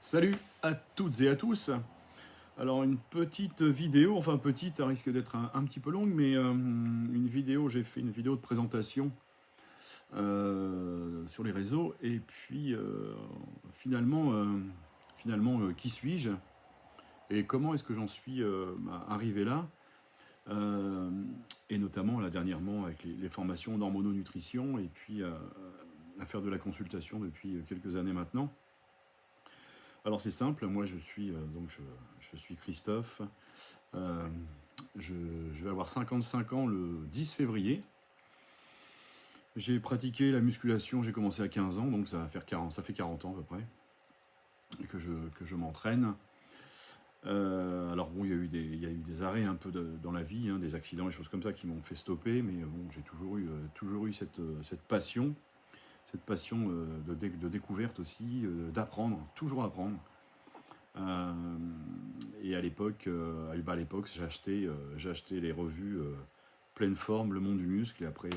Salut à toutes et à tous. Alors une petite vidéo, enfin petite, elle risque d'être un petit peu longue, mais une vidéo, j'ai fait une vidéo de présentation sur les réseaux, et puis finalement, qui suis-je et comment est-ce que j'en suis arrivé là. Euh, et notamment là dernièrement avec les formations d'hormononutrition, et puis à faire de la consultation depuis quelques années maintenant. Alors c'est simple, moi je suis Christophe, euh, je vais avoir 55 ans le 10 février. J'ai pratiqué la musculation, j'ai commencé à 15 ans, donc ça fait 40 ans à peu près que je m'entraîne. Alors bon, il y a eu des arrêts un peu dans la vie, hein, des accidents, des choses comme ça qui m'ont fait stopper, mais bon, j'ai toujours eu cette passion, de découverte aussi, d'apprendre, toujours apprendre. Euh, et à l'époque, j'ai acheté les revues Pleine Forme, Le Monde du Muscle, et après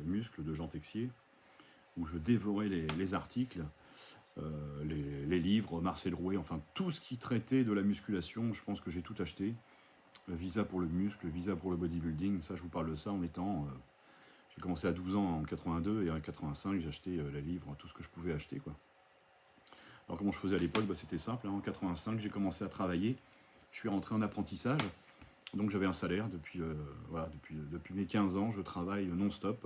Muscle de Jean Texier, où je dévorais les articles, les livres, Marcel Rouet, enfin tout ce qui traitait de la musculation. Je pense que j'ai tout acheté. Visa pour le muscle, Visa pour le bodybuilding, ça je vous parle de ça en étant... j'ai commencé à 12 ans en 82, et en 85 j'ai acheté les livres, tout ce que je pouvais acheter, quoi. Alors comment je faisais à l'époque, c'était simple, hein. En 85 j'ai commencé à travailler, je suis rentré en apprentissage, donc j'avais un salaire depuis mes 15 ans, je travaille non-stop.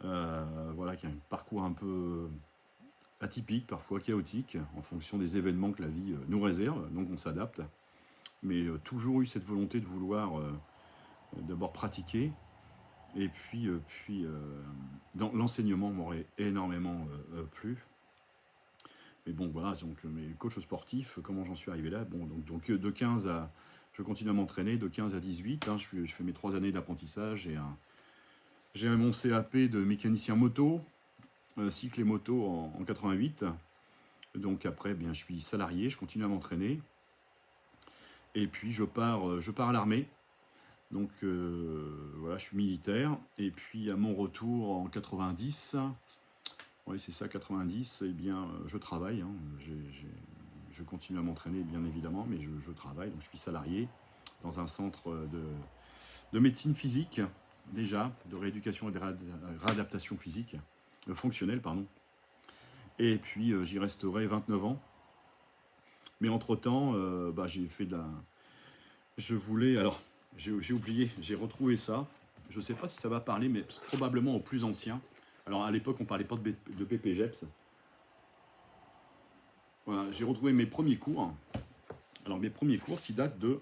Voilà, qui a un parcours un peu atypique, parfois chaotique, en fonction des événements que la vie nous réserve, donc on s'adapte. Mais toujours eu cette volonté de vouloir d'abord pratiquer, et dans l'enseignement m'aurait énormément plu. Mais bon, voilà, donc mes coachs sportifs, comment j'en suis arrivé là? Bon, donc de 15 à... Je continue à m'entraîner de 15 à 18, hein, je fais mes 3 années d'apprentissage, j'ai mon CAP de mécanicien moto, cycle et moto en 88. Donc après, bien, je suis salarié, je continue à m'entraîner. Et puis je pars à l'armée. Donc voilà, je suis militaire. Et puis à mon retour en 90, oui c'est ça, 90, eh bien je travaille, hein. Je continue à m'entraîner bien évidemment, mais je travaille. Donc je suis salarié dans un centre de médecine physique, déjà, de rééducation et de réadaptation physique, fonctionnelle, pardon. Et puis j'y resterai 29 ans. Mais entre-temps, j'ai fait de la... Je voulais... Alors, j'ai oublié, j'ai retrouvé ça. Je ne sais pas si ça va parler, mais probablement aux plus anciens. Alors, à l'époque, on ne parlait pas de BPGEPS. Voilà, j'ai retrouvé mes premiers cours. Alors, mes premiers cours qui datent de...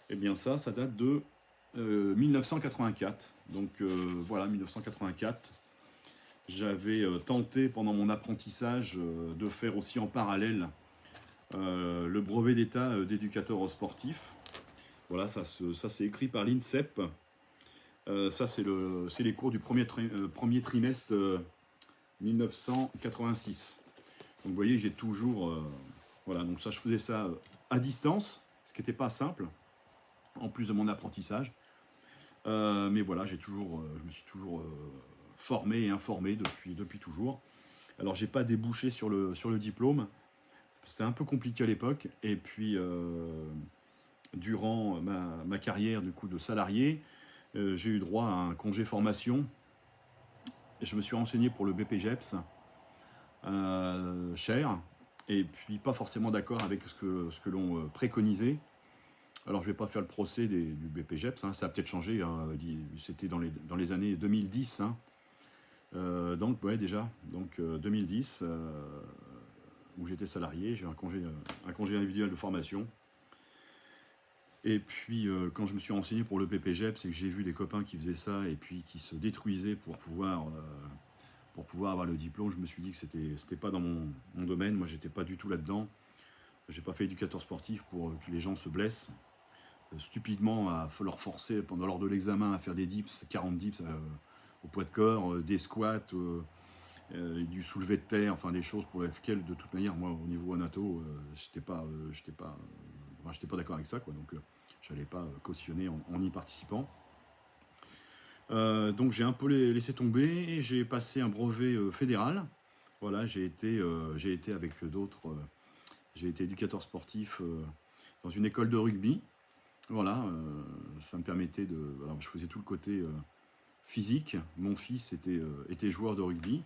Eh bien, ça date de 1984. Donc, voilà, 1984. J'avais tenté pendant mon apprentissage de faire aussi en parallèle le brevet d'état d'éducateur sportif. Voilà, ça c'est écrit par l'INSEP. Ça c'est les cours du premier trimestre 1986. Donc vous voyez, j'ai toujours... voilà, donc ça je faisais ça à distance, ce qui n'était pas simple, en plus de mon apprentissage. Mais voilà, je me suis toujours formé et informé depuis toujours. Alors j'ai pas débouché sur le diplôme, c'était un peu compliqué à l'époque, et puis durant ma carrière du coup de salarié, j'ai eu droit à un congé formation, et je me suis renseigné pour le BPGEPS, cher, et puis pas forcément d'accord avec ce que l'on préconisait. Alors je vais pas faire le procès du BPGEPS, hein, ça a peut-être changé, hein, c'était dans les années 2010, hein. Donc ouais, déjà, donc 2010, où j'étais salarié, j'ai eu un congé individuel de formation. Et puis quand je me suis renseigné pour le BPGEPS, c'est que j'ai vu des copains qui faisaient ça et puis qui se détruisaient pour pouvoir avoir le diplôme. Je me suis dit que c'était pas dans mon domaine. Moi, j'étais pas du tout là-dedans. J'ai pas fait éducateur sportif pour que les gens se blessent stupidement, à leur forcer lors de l'examen à faire des dips, 40 dips au poids de corps, des squats, du soulevé de terre, enfin des choses pour lesquelles de toute manière, moi au niveau anato, j'étais pas d'accord avec ça, quoi. Donc j'allais pas cautionner en y participant. Donc j'ai un peu laissé tomber, et j'ai passé un brevet fédéral. Voilà, j'ai été avec d'autres J'ai été éducateur sportif dans une école de rugby. Voilà, ça me permettait de... Alors, je faisais tout le côté physique. Mon fils était joueur de rugby.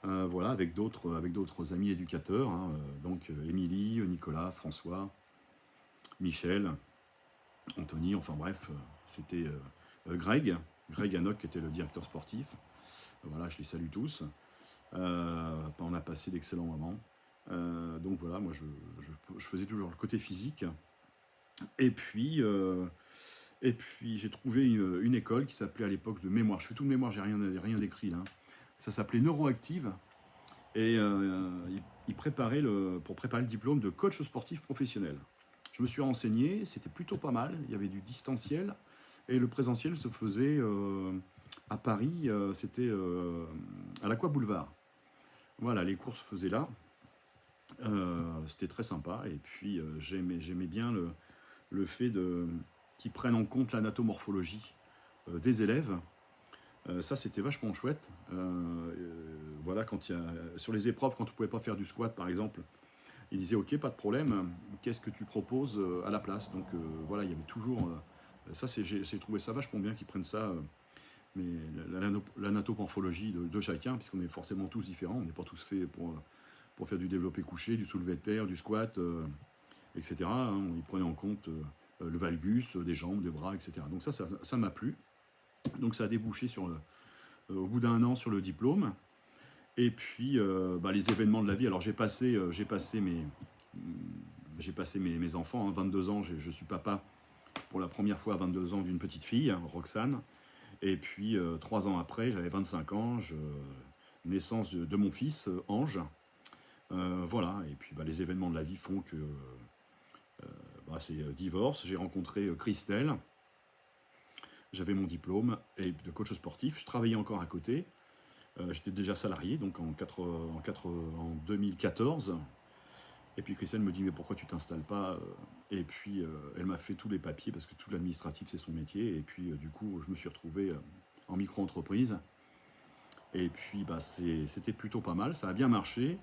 Voilà, avec d'autres amis éducateurs. Hein, donc, Émilie, Nicolas, François, Michel, Anthony, enfin bref, c'était Greg Hanoc qui était le directeur sportif. Voilà, je les salue tous. On a passé d'excellents moments. Donc voilà, moi je faisais toujours le côté physique. Et puis j'ai trouvé une école qui s'appelait à l'époque de mémoire. Je fais tout de mémoire, j'ai rien d'écrit là. Ça s'appelait Neuroactive. Et il préparait pour préparer le diplôme de coach sportif professionnel. Je me suis renseigné, c'était plutôt pas mal. Il y avait du distanciel et le présentiel se faisait à Paris, c'était à l'Aqua Boulevard. Voilà, les cours se faisaient là. C'était très sympa. Et puis j'aimais bien le fait qu'ils prennent en compte l'anatomorphologie des élèves. Ça, c'était vachement chouette. Voilà, sur les épreuves, quand tu ne pouvais pas faire du squat, par exemple, il disait ok, pas de problème, qu'est-ce que tu proposes à la place? Donc voilà, il y avait toujours ça, j'ai trouvé ça vachement bien qu'ils prennent ça, mais l'anatomorphologie de chacun, puisqu'on est forcément tous différents, on n'est pas tous faits pour faire du développé couché, du soulevé de terre, du squat, etc. Hein, ils prenaient en compte le valgus, des jambes, des bras, etc. Donc ça m'a plu. Donc ça a débouché au bout d'un an sur le diplôme. Et puis, les événements de la vie. Alors, j'ai passé mes enfants, hein, 22 ans. Je suis papa pour la première fois à 22 ans d'une petite fille, hein, Roxane. Et puis, 3 ans après, j'avais 25 ans, naissance de mon fils, Ange. Voilà. Et puis, les événements de la vie font que c'est divorce. J'ai rencontré Christelle. J'avais mon diplôme de coach sportif. Je travaillais encore à côté. J'étais déjà salarié, donc en 2014. Et puis Christelle me dit, mais pourquoi tu t'installes pas? Et puis elle m'a fait tous les papiers, parce que tout l'administratif, c'est son métier. Et puis du coup, je me suis retrouvé en micro-entreprise. Et puis c'était plutôt pas mal, ça a bien marché.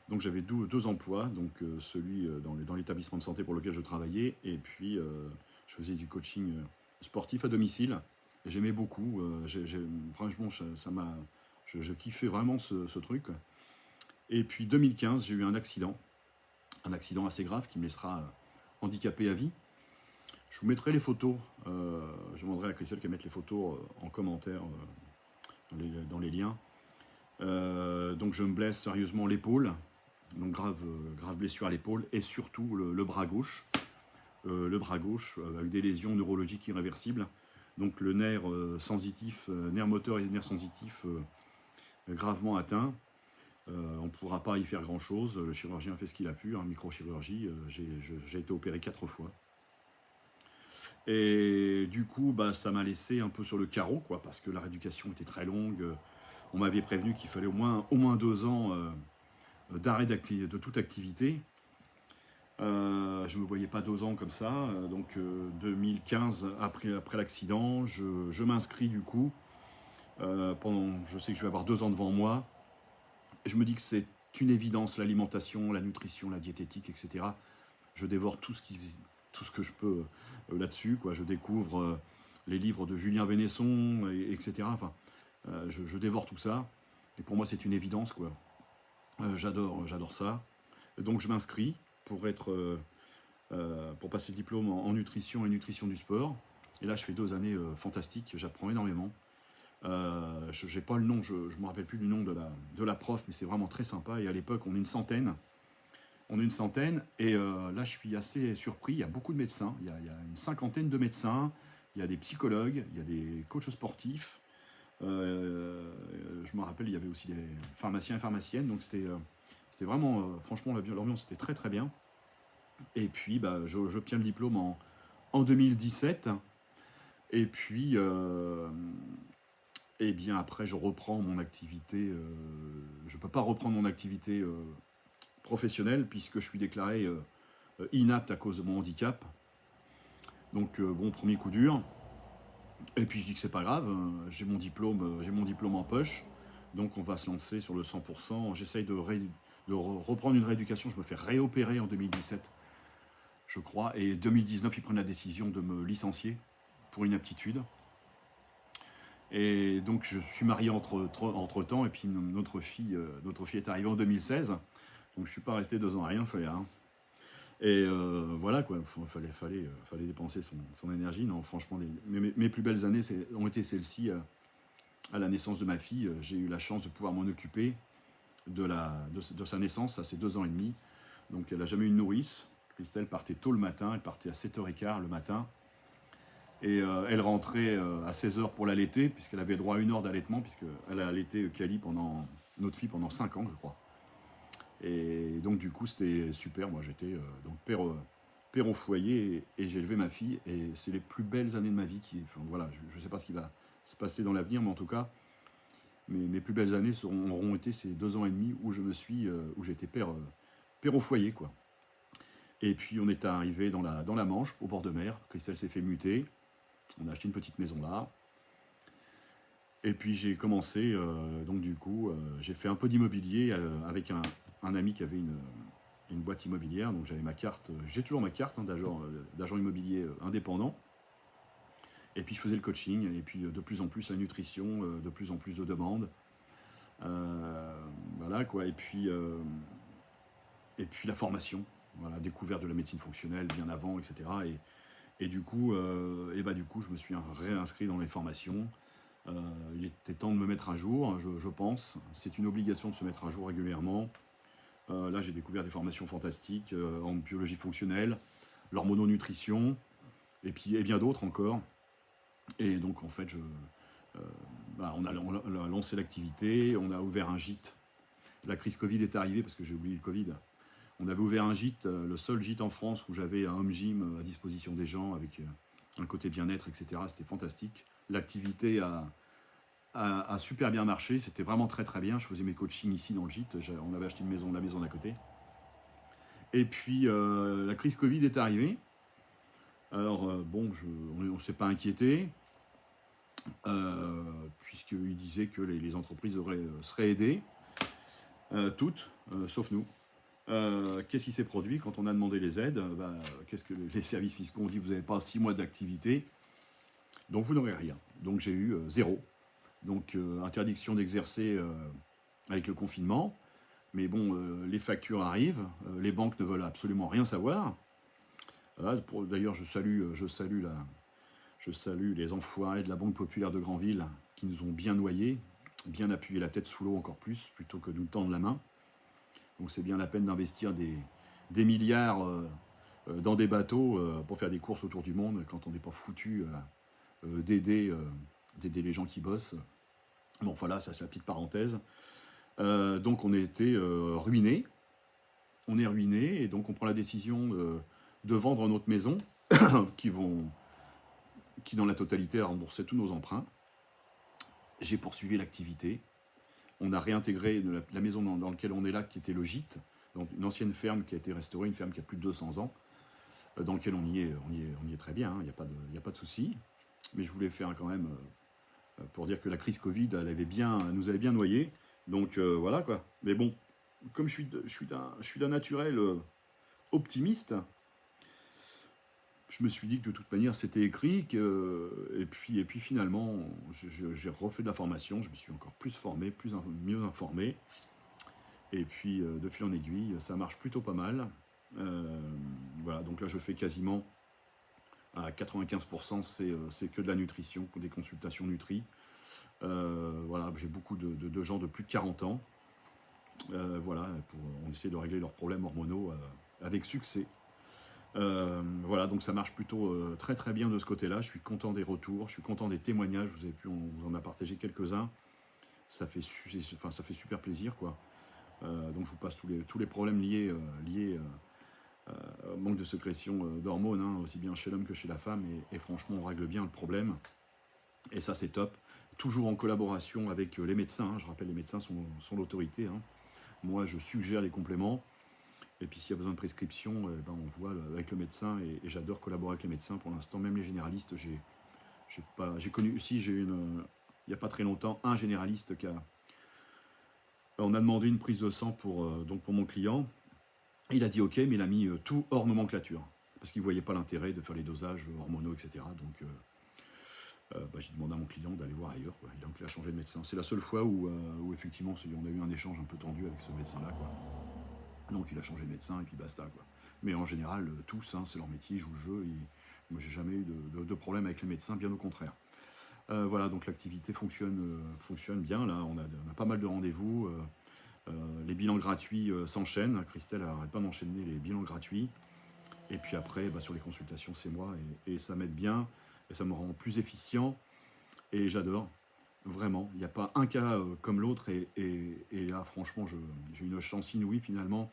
Donc j'avais deux emplois, donc celui dans l'établissement de santé pour lequel je travaillais, et puis je faisais du coaching sportif à domicile. J'aimais beaucoup, franchement, je kiffais vraiment ce truc. Et puis 2015, j'ai eu un accident assez grave qui me laissera handicapé à vie. Je vous mettrai les photos, je demanderai à Christelle qu'elle mette les photos en commentaire dans les liens. Donc je me blesse sérieusement l'épaule, donc grave blessure à l'épaule, et surtout le bras gauche. Avec des lésions neurologiques irréversibles. Donc le nerf sensitif, nerf moteur et nerf sensitif gravement atteint. On ne pourra pas y faire grand chose. Le chirurgien a fait ce qu'il a pu, microchirurgie. J'ai été opéré 4 fois. Et du coup, ça m'a laissé un peu sur le carreau, quoi, parce que la rééducation était très longue. On m'avait prévenu qu'il fallait au moins 2 ans d'arrêt de toute activité. Je ne me voyais pas 2 ans comme ça. Donc 2015, après l'accident, je m'inscris du coup. Je sais que je vais avoir 2 ans devant moi. Je me dis que c'est une évidence, l'alimentation, la nutrition, la diététique, etc. Je dévore tout ce que je peux là-dessus, quoi. Je découvre les livres de Julien Bénesson, etc. Enfin, je dévore tout ça. Et pour moi, c'est une évidence, quoi. J'adore ça. Et donc, je m'inscris pour passer le diplôme en nutrition et nutrition du sport. Et là, je fais 2 années fantastiques. J'apprends énormément. Je n'ai pas le nom, je ne me rappelle plus du nom de la prof, mais c'est vraiment très sympa. Et à l'époque, on est une centaine. Et là, je suis assez surpris. Il y a beaucoup de médecins. Il y a une 50aine de médecins. Il y a des psychologues. Il y a des coachs sportifs. Je me rappelle, il y avait aussi des pharmaciens et pharmaciennes. Donc, c'était vraiment, franchement, l'ambiance était très, très bien. Et puis, j'obtiens le diplôme en 2017. Et puis... Et bien après, je reprends mon activité. Je ne peux pas reprendre mon activité professionnelle puisque je suis déclaré inapte à cause de mon handicap. Donc premier coup dur. Et puis je dis que c'est pas grave. J'ai mon diplôme en poche. Donc on va se lancer sur le 100%. J'essaye de reprendre une rééducation. Je me fais réopérer en 2017, je crois. Et 2019, ils prennent la décision de me licencier pour inaptitude. Et donc, je suis marié entre-temps. Et puis, notre fille est arrivée en 2016. Donc, je ne suis pas resté 2 ans à rien faire. Hein. Et voilà, quoi. Fallait dépenser son énergie. Non, franchement, mes plus belles années ont été celles-ci. À la naissance de ma fille, j'ai eu la chance de pouvoir m'en occuper de sa naissance à ses 2 ans et demi. Donc elle n'a jamais eu une nourrice. Christelle partait tôt le matin, elle partait à 7h15 le matin. Et elle rentrait à 16h pour l'allaiter, puisqu'elle avait droit à 1 heure d'allaitement, puisqu'elle a allaité Kali notre fille pendant 5 ans, je crois. Et donc du coup c'était super, moi j'étais donc père au foyer et j'ai élevé ma fille. Et c'est les plus belles années de ma vie voilà, je ne sais pas ce qui va se passer dans l'avenir, mais en tout cas, mes plus belles années auront été ces 2 ans et demi où où j'étais père au foyer, quoi. Et puis on est arrivé dans la Manche, au bord de mer. Christelle s'est fait muter. On a acheté une petite maison là. Et puis j'ai commencé, donc du coup, j'ai fait un peu d'immobilier avec un ami qui avait une boîte immobilière. Donc j'avais ma carte, j'ai toujours ma carte hein, d'agent immobilier indépendant. Et puis je faisais le coaching, et puis de plus en plus la nutrition, de plus en plus de demandes. Voilà quoi, et puis la formation, voilà, découverte de la médecine fonctionnelle bien avant, etc. Et du coup, je me suis réinscrit dans les formations. Il était temps de me mettre à jour, je pense. C'est une obligation de se mettre à jour régulièrement. Là, j'ai découvert des formations fantastiques en biologie fonctionnelle, l'hormononutrition, et bien d'autres encore. Et donc, en fait, on a lancé l'activité, on a ouvert un gîte. La crise Covid est arrivée parce que j'ai oublié le Covid. On avait ouvert un gîte, le seul gîte en France où j'avais un home gym à disposition des gens avec un côté bien-être, etc. C'était fantastique. L'activité a super bien marché, c'était vraiment très très bien. Je faisais mes coachings ici dans le gîte, on avait acheté la maison d'à côté. Et puis la crise Covid est arrivée. Alors on ne s'est pas inquiété, puisqu'il disait que les entreprises seraient aidées, toutes, sauf nous. Qu'est-ce qui s'est produit quand on a demandé les aides? Qu'est-ce que les services fiscaux ont dit? Vous n'avez pas 6 mois d'activité, donc vous n'aurez rien. Donc j'ai eu 0. Donc interdiction d'exercer avec le confinement. Mais bon, les factures arrivent, les banques ne veulent absolument rien savoir. Voilà, d'ailleurs, je salue les enfoirés de la Banque Populaire de Granville qui nous ont bien noyés, bien appuyé la tête sous l'eau encore plus, plutôt que de nous tendre la main. Donc c'est bien la peine d'investir des milliards dans des bateaux pour faire des courses autour du monde quand on n'est pas foutu d'aider les gens qui bossent. Bon voilà, ça c'est la petite parenthèse. Donc on a été ruinés. On est ruinés et donc on prend la décision de vendre notre maison qui dans la totalité a remboursé tous nos emprunts. J'ai poursuivi l'activité. On a réintégré la maison dans laquelle on est là, qui était le gîte, donc une ancienne ferme qui a été restaurée, une ferme qui a plus de 200 ans, dans laquelle on y est très bien, il n'y a pas de souci. Mais je voulais faire quand même, pour dire que la crise Covid nous avait bien noyés. Donc voilà quoi. Mais bon, comme je suis d'un naturel optimiste, je me suis dit que de toute manière c'était écrit, et puis finalement j'ai refait de la formation, je me suis encore plus formé, mieux informé, et puis de fil en aiguille, ça marche plutôt pas mal. Voilà, donc là je fais quasiment à 95%, c'est que de la nutrition, des consultations nutri. Voilà, j'ai beaucoup de gens de plus de 40 ans. Voilà, on essaie de régler leurs problèmes hormonaux avec succès. Voilà, donc ça marche plutôt très très bien de ce côté-là. Je suis content des retours, je suis content des témoignages. On vous en a partagé quelques-uns. Ça fait super plaisir, quoi. Donc je vous passe tous les problèmes liés au manque de sécrétion d'hormones, hein, aussi bien chez l'homme que chez la femme. Et franchement, on règle bien le problème. Et ça, c'est top. Toujours en collaboration avec les médecins. Hein. Je rappelle, les médecins sont l'autorité. Hein. Moi, je suggère les compléments. Et puis s'il y a besoin de prescription, on voit avec le médecin, et j'adore collaborer avec les médecins. Pour l'instant, même les généralistes, j'ai connu aussi, il n'y a pas très longtemps, un généraliste On a demandé une prise de sang donc pour mon client. Il a dit OK, mais il a mis tout hors nomenclature. Parce qu'il ne voyait pas l'intérêt de faire les dosages hormonaux, etc. Donc, j'ai demandé à mon client d'aller voir ailleurs, quoi. Donc, il a changé de médecin. C'est la seule fois où effectivement, on a eu un échange un peu tendu avec ce médecin-là, quoi. Donc, il a changé de médecin et puis basta, quoi. Mais en général, tous, hein, c'est leur métier, ils jouent le jeu. Moi, j'ai jamais eu de problème avec les médecins, bien au contraire. Voilà, donc l'activité fonctionne bien. Là, on a pas mal de rendez-vous. Les bilans gratuits s'enchaînent. Christelle n'arrête pas d'enchaîner les bilans gratuits. Et puis après, sur les consultations, c'est moi. Et ça m'aide bien. Et ça me rend plus efficient. Et j'adore. Vraiment. Il n'y a pas un cas comme l'autre. Et là, franchement, j'ai une chance inouïe finalement.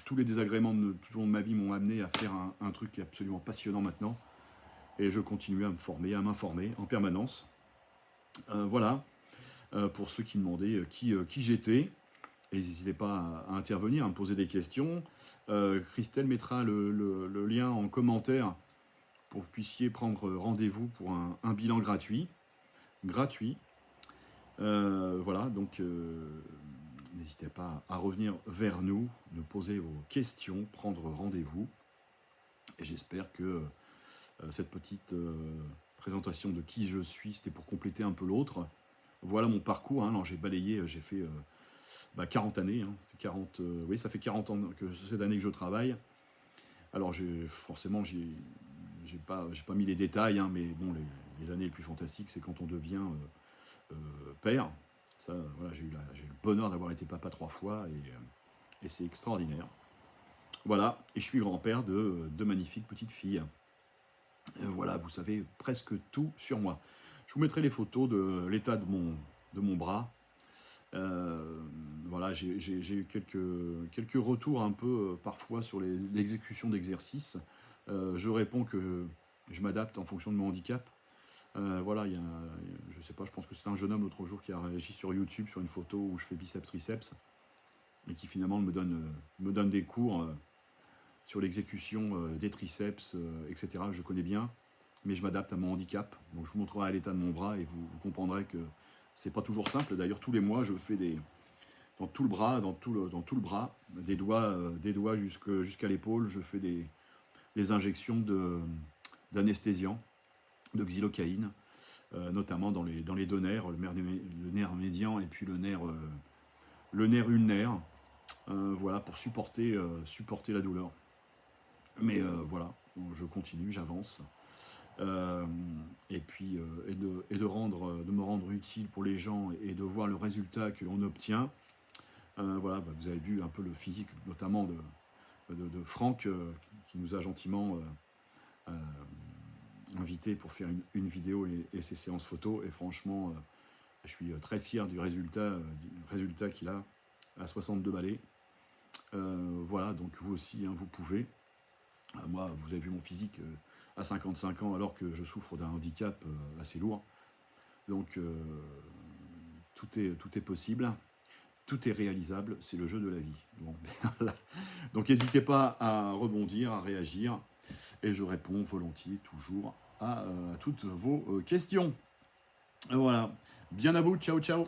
Tous les désagréments tout au long de ma vie m'ont amené à faire un truc qui est absolument passionnant maintenant. Et je continue à me former, à m'informer en permanence. Voilà. Pour ceux qui me demandaient qui j'étais. N'hésitez pas à intervenir, à me poser des questions. Christelle mettra le lien en commentaire pour que vous puissiez prendre rendez-vous pour un bilan gratuit. Voilà, donc n'hésitez pas à revenir vers nous, nous poser vos questions, prendre rendez-vous. Et j'espère que cette petite présentation de qui je suis, c'était pour compléter un peu l'autre. Voilà mon parcours. Alors j'ai balayé, j'ai fait 40 années. Oui, ça fait 40 ans que cette année que je travaille. Alors forcément, j'ai pas mis les détails, mais bon, les années les plus fantastiques, c'est quand on devient père. Ça, voilà, j'ai eu le bonheur d'avoir été papa 3 fois et c'est extraordinaire. Voilà, et je suis grand-père de magnifiques petites filles. Voilà, vous savez presque tout sur moi. Je vous mettrai les photos de l'état de mon bras. Voilà, j'ai eu quelques retours un peu parfois sur l'exécution d'exercices. Je réponds que je m'adapte en fonction de mon handicap. Voilà, je sais pas, je pense que c'est un jeune homme l'autre jour qui a réagi sur YouTube sur une photo où je fais biceps-triceps et qui finalement me donne des cours sur l'exécution des triceps, etc. Je connais bien, mais je m'adapte à mon handicap. Donc je vous montrerai l'état de mon bras et vous comprendrez que c'est pas toujours simple. D'ailleurs, tous les mois, je fais dans tout le bras, des doigts jusqu'à l'épaule, je fais des injections d'anesthésiant, de xylocaïne, notamment dans les deux nerfs, le nerf médian et puis le nerf ulnaire, voilà, pour supporter la douleur. Mais voilà, je continue, j'avance. Et puis de me rendre utile pour les gens et de voir le résultat que l'on obtient. Voilà, vous avez vu un peu le physique, notamment de Franck, qui nous a gentiment invité pour faire une vidéo et ses séances photos. Et franchement, je suis très fier du résultat qu'il a à 62 balais. Voilà, donc vous aussi, vous pouvez. Moi, vous avez vu mon physique à 55 ans, alors que je souffre d'un handicap assez lourd. Donc, tout est possible, tout est réalisable, c'est le jeu de la vie. Bon, donc, n'hésitez pas à rebondir, à réagir, et je réponds volontiers, toujours, à toutes vos questions. Voilà, bien à vous, ciao, ciao.